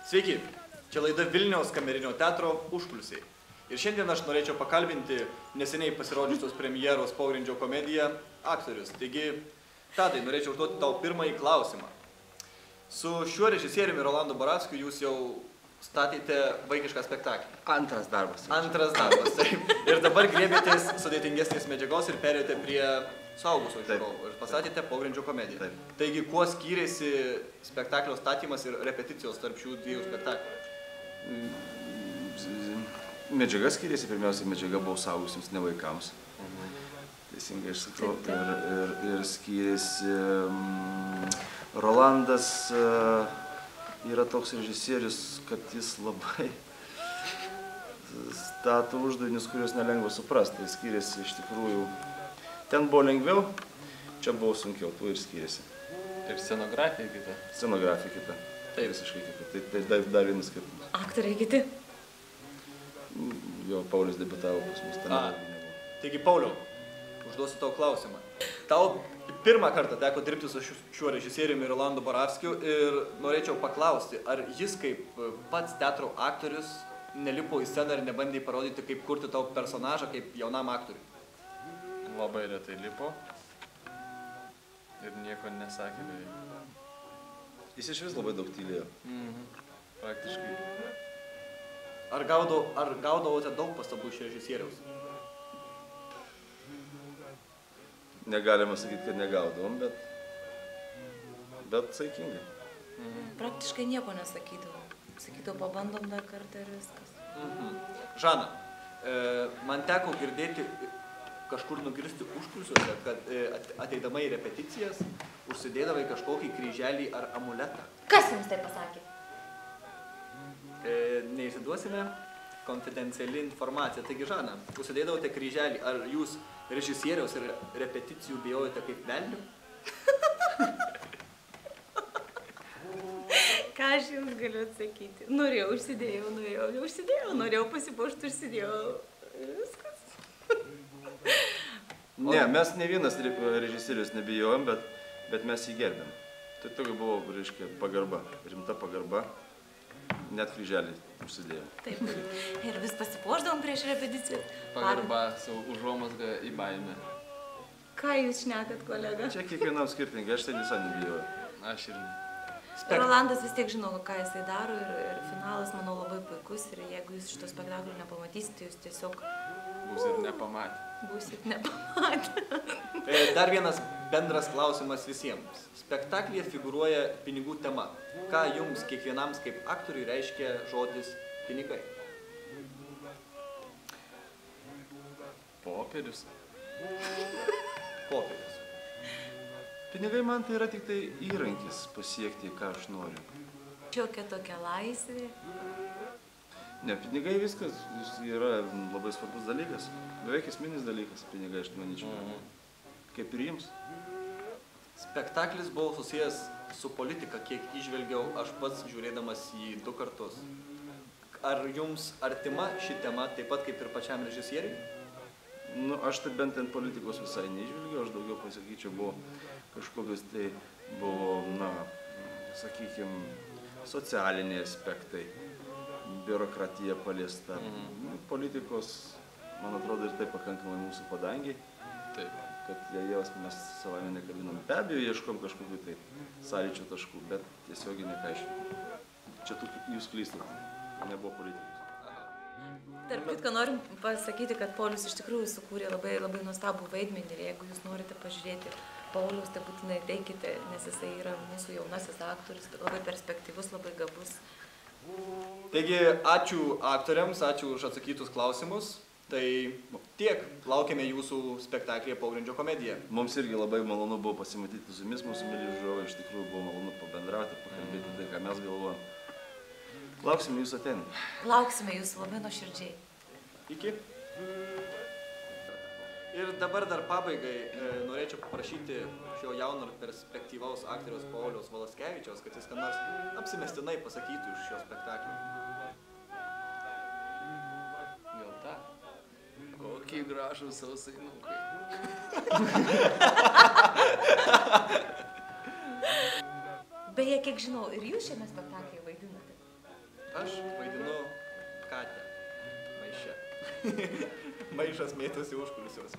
Sveiki, čia laida Vilniaus kamerinio teatro Užkulisiai. Ir šiandien aš norėčiau pakalbinti neseniai pasirodžiusios premjeros Pogrindžio komediją aktorius. Taigi, Tadai, norėčiau užduoti tau pirmąjį klausimą. Su šiuo režisieriumi Rolandu Borovskiu jūs jau statėte vaikišką spektaklį. Antras darbas. Antras darbas, taip. Ir dabar griebėtės sudėtingesnės medžiagos ir perėjote prie suaugusio žiūrovų ir pastatėte Pogrindžio komediją. Taip. Taigi, kuo skyrėsi spektaklio statymas ir repeticijos tarp šių dviejų spektaklių? Medžiaga skiriasi, pirmiausia, medžiaga buvo suaugusiems, ne vaikams. Teisingai aš sakau. Ir skiriasi. Rolandas yra toks režisierius, kad jis labai stato uždavinius, kuriuos nelengva suprasti. Tai skiriasi iš tikrųjų. Ten buvo lengviau, čia buvo sunkiau, tuo ir skiriasi. Ir scenografija kita. Scenografija kita. Tai visiškai kita. Tai dar vienas kitas. Aktoriai kiti. Jo, Paulius debiutavo pas mus. Taigi, Pauliau, užduosiu tau klausimą. Tau pirmą kartą teko dirbti su šiuo režisieriumi Rolandu Borovskiu ir norėčiau paklausti, ar jis kaip pats teatro aktorius nelipo į sceną ir nebandė parodyti, kaip kurti tau personažą kaip jaunam aktoriui? Labai retai lipo ir nieko nesakė beveik. Jis iš vis labai daug tylėjo. Praktiškai. Ar gaudavote daug pastabų iš režisieriaus? Negalima sakyti, kad negaudavom, bet saikingai. Praktiškai nieko nesakydavo. Sakydavo, pabandom dar kartą ir viskas. Žana, man teko girdėti kažkur nugirsti užkulisiuose, kad ateidama į repeticijas užsidėdavai kažkokį kryželį ar amuletą. Kas jums tai pasakė? Neįsiduosime konfidenciali informacija. Taigi, Žana, užsidėdavote kryželį. Ar jūs režisieriaus ir repeticijų bijojate kaip velnių? Ką aš jums galiu atsakyti? Norėjau, užsidėjau, norėjau pasipuošti, užsidėjau. Viskas. Ne, mes ne vienas režisierius nebijojom, bet mes jį gerbėm. Tai tokia buvo, reiškia, pagarba, rimta pagarba. Net kryželį užsidėjom. Taip. Ir vis pasipuošdavom prieš repeticiją. Pagarba su užuomazga į baimę. Ką jūs šnekat, kolega? Čia kiekvienam skirtingai, aš tai visą nebijojau. Aš ir ne. Rolandas vis tiek žino, ką jisai daro ir finalas, manau, labai puikus. Ir jeigu jūs šito spektaklio nepamatysite, jūs tiesiog... Būsit nepamatę. Būsit nepamatę. Dar vienas bendras klausimas visiems. Spektaklyje figūruoja pinigų tema. Ką jums kiekvienam kaip aktoriui reiškia žodis pinigai? Popierius. Popierius. Pinigai man tai yra tik tai įrankis pasiekti, ką aš noriu. Šiokia tokia laisvė. Ne, pinigai viskas yra labai svarbus dalykas. Beveik esminis dalykas, pinigai, aš manyčiau. Kaip ir jums. Spektaklis buvo susijęs su politika, kiek įžvelgiau aš pats žiūrėdamas jį 2 kartus. Ar jums artima ši tema taip pat kaip ir pačiam režisieriui? Nu, aš tai bent ten politikos visai neižvelgiau, aš daugiau pasakyčiau, buvo kažkokios tai buvo, na, sakykime, socialiniai aspektai, biurokratija paliesta. Politikos, man atrodo, ir tai pakankamai mūsų padangiai. Taip. Kad jos mes savame nekabinom. Be abejo, ieškom kažkokių tai sąlyčio taškų, bet tiesiogiai nekaiškim. Čia jūs klystat, nebuvo politikos. Tarp kitko norim pasakyti, kad Paulius iš tikrųjų sukūrė labai nuostabų vaidmenį ir jeigu jūs norite pažiūrėti Pauliaus, tai būtinai teikite, nes jisai yra mūsų jaunasis aktorius, labai perspektyvus, labai gabus. Taigi, ačiū aktoriams, ačiū už atsakytus klausimus. Tai tiek, laukiame jūsų spektaklyje Pogrindžio komediją. Mums irgi labai malonu buvo pasimatyti su jumis, mūsų myli žiūrovai, iš tikrųjų buvo malonu pabendrauti, pakalbėti tai, ką mes galvojam. Lauksime jūsų ateini. Lauksime jūsų labai nuoširdžiai. Iki. Ir dabar dar pabaigai norėčiau paprašyti šio jauno ir perspektyvaus aktoriaus Pauliaus Valaskevičiaus, kad jis ką nors apsimestinai pasakytų iš šio spektaklio. Gal tą? Kokie gražūs sausainukai. Beje, kiek žinau, ir jūs šiame spektaklyje vaidinate. Aš vaidinu Katę maiše. Maišas mėtosi užkulisiuos.